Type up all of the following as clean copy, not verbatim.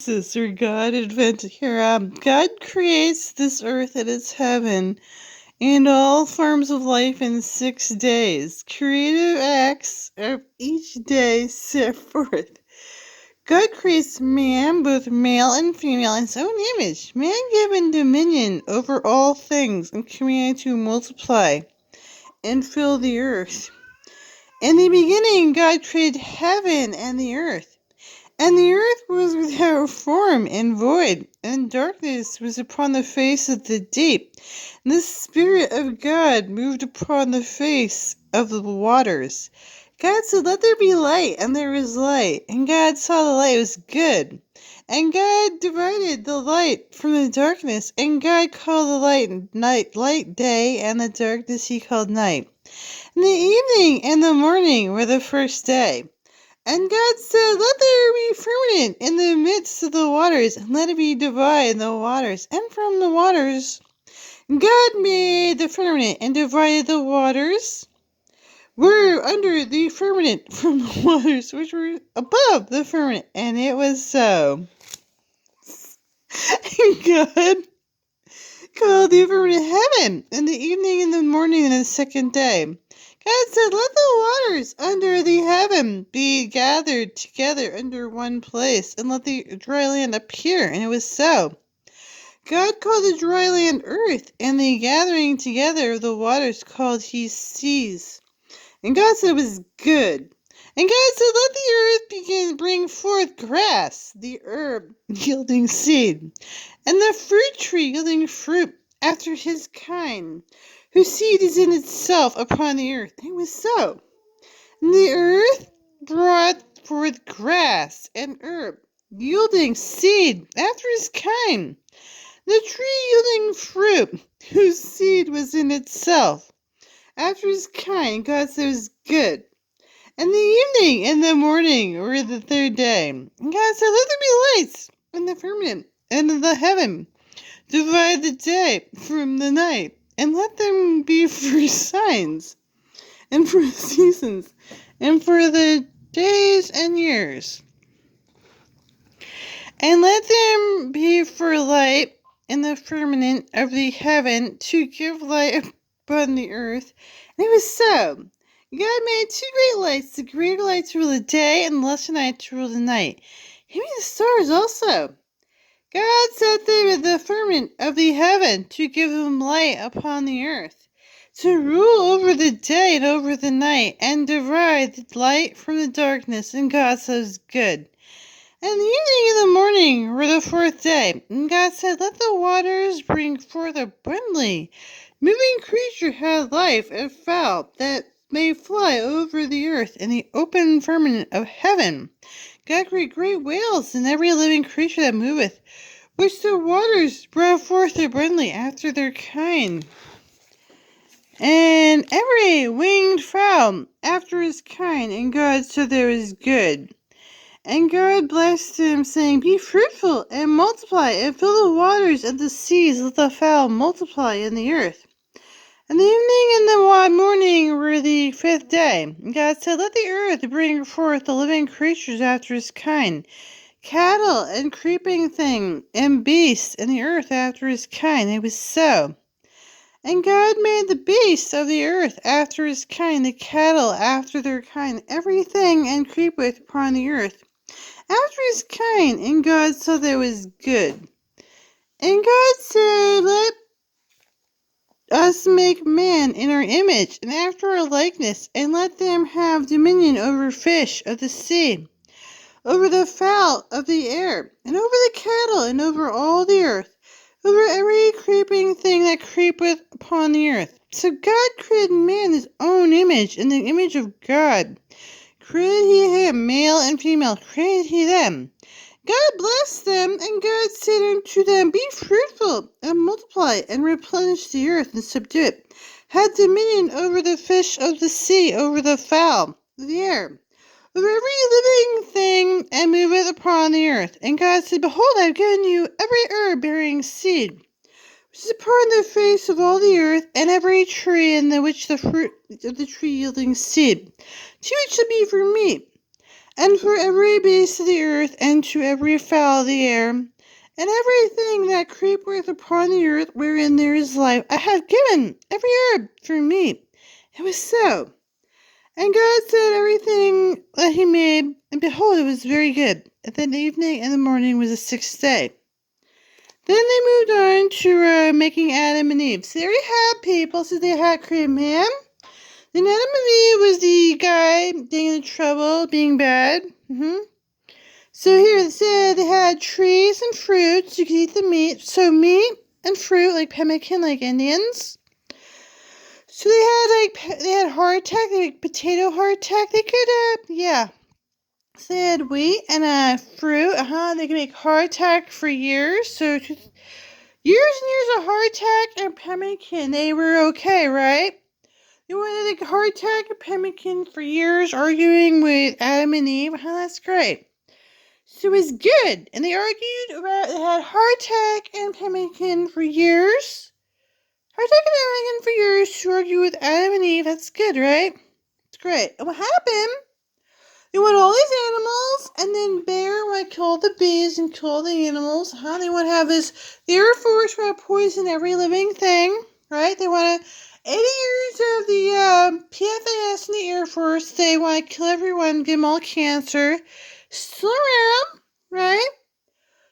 This or God invented here. God creates this earth and its heaven and all forms of life in 6 days. Creative acts of each day set forth. God creates man, both male and female, in his own image. Man given dominion over all things and commanded to multiply and fill the earth. In the beginning, God created heaven and the earth. And the earth was without form and void, and darkness was upon the face of the deep. And the Spirit of God moved upon the face of the waters. God said, "Let there be light," and there was light. And God saw the light was good. And God divided the light from the darkness. And God called the light day, and the darkness he called night. And the evening and the morning were the first day. And God said, "Let there be firmament in the midst of the waters, and let it be divided the waters." And from the waters God made the firmament, and divided the waters were under the firmament from the waters which were above the firmament. And it was so. And God called the firmament heaven, and the evening and the morning and the second day. God said, "Let the waters under the heaven be gathered together under one place, and let the dry land appear." And it was so. God called the dry land earth, and the gathering together of the waters called he seas. And God said it was good. And God said, "Let the earth bring forth grass, the herb yielding seed, and the fruit tree yielding fruit after his kind, whose seed is in itself upon the earth." And it was so. And the earth brought forth grass and herb, yielding seed after his kind, the tree yielding fruit, whose seed was in itself after his kind. God said it was good. And the evening and the morning were the third day. And God said, "Let there be lights in the firmament and in the heaven. Divide the day from the night, and let them be for signs, and for the seasons, and for the days and years. And let them be for light in the firmament of the heaven, to give light upon the earth." And it was so. God made two great lights, the greater light to rule the day, and the lesser light to rule the night. He made the stars also. God set them in the firmament of the heaven to give them light upon the earth, to rule over the day and over the night, and divide the light from the darkness. And God said it was good. And the evening and the morning were the fourth day. And God said, "Let the waters bring forth abundantly moving creature had life, and fowl that may fly over the earth in the open firmament of heaven." God created great whales and every living creature that moveth, which the waters brought forth abundantly after their kind, and every winged fowl after his kind. And God said there was good. And God blessed them, saying, "Be fruitful, and multiply, and fill the waters of the seas. Let the fowl multiply in the earth." And the evening and the morning were the fifth day. And God said, "Let the earth bring forth the living creatures after his kind, cattle, and creeping thing, and beasts, and the earth after his kind." And it was so. And God made the beasts of the earth after his kind, the cattle after their kind, everything and creepeth upon the earth after his kind. And God saw that it was good. And God said, "Let us make man in our image, and after our likeness, and let them have dominion over fish of the sea, over the fowl of the air, and over the cattle, and over all the earth, over every creeping thing that creepeth upon the earth." So God created man in his own image, in the image of God created he him, male and female created he them. God blessed them, and God said unto them, "Be fruitful, and multiply, and replenish the earth, and subdue it. Have dominion over the fish of the sea, over the fowl of the air, over every living thing, and moveth upon the earth." And God said, "Behold, I have given you every herb bearing seed, which is upon the face of all the earth, and every tree in which the fruit of the tree yielding seed, to it shall be for meat. and for every beast of the earth, and to every fowl of the air, and everything that creepeth upon the earth wherein there is life, I have given every herb for meat. It was so. And God said everything that he made, and behold, it was very good. And then the evening and the morning was the sixth day. Then they moved on to making Adam and Eve. So they already had people, so they had created man. Then Adam and Eve was the guy getting in trouble, being bad. So here it said they had trees and fruits. You could eat the meat. So meat and fruit, like pemmican, like Indians. So they had hardtack, they had potato hardtack. They could, So they had wheat and fruit. They could make hardtack for years. So years and years of hardtack and pemmican. They were okay, right? They wanted a hardtack and pemmican for years, arguing with Adam and Eve. That's great. So it was good. And they argued about, they had hardtack and pemmican for years. Hardtack and pemmican for years to argue with Adam and Eve. That's good, right? It's great. And what happened? They want all these animals, and then Bear want to kill the bees and kill the animals. They want to have this. The Air Force want to poison every living thing, right? They want to. 80 years of the PFAS in the Air Force. They want to kill everyone, give them all cancer. Still around, right?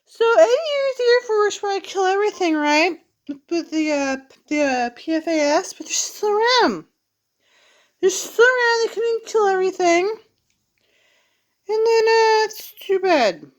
So 80 years the Air Force want to kill everything, right? With the PFAS, but they're still around. They're still around. They couldn't kill everything. And then, it's too bad.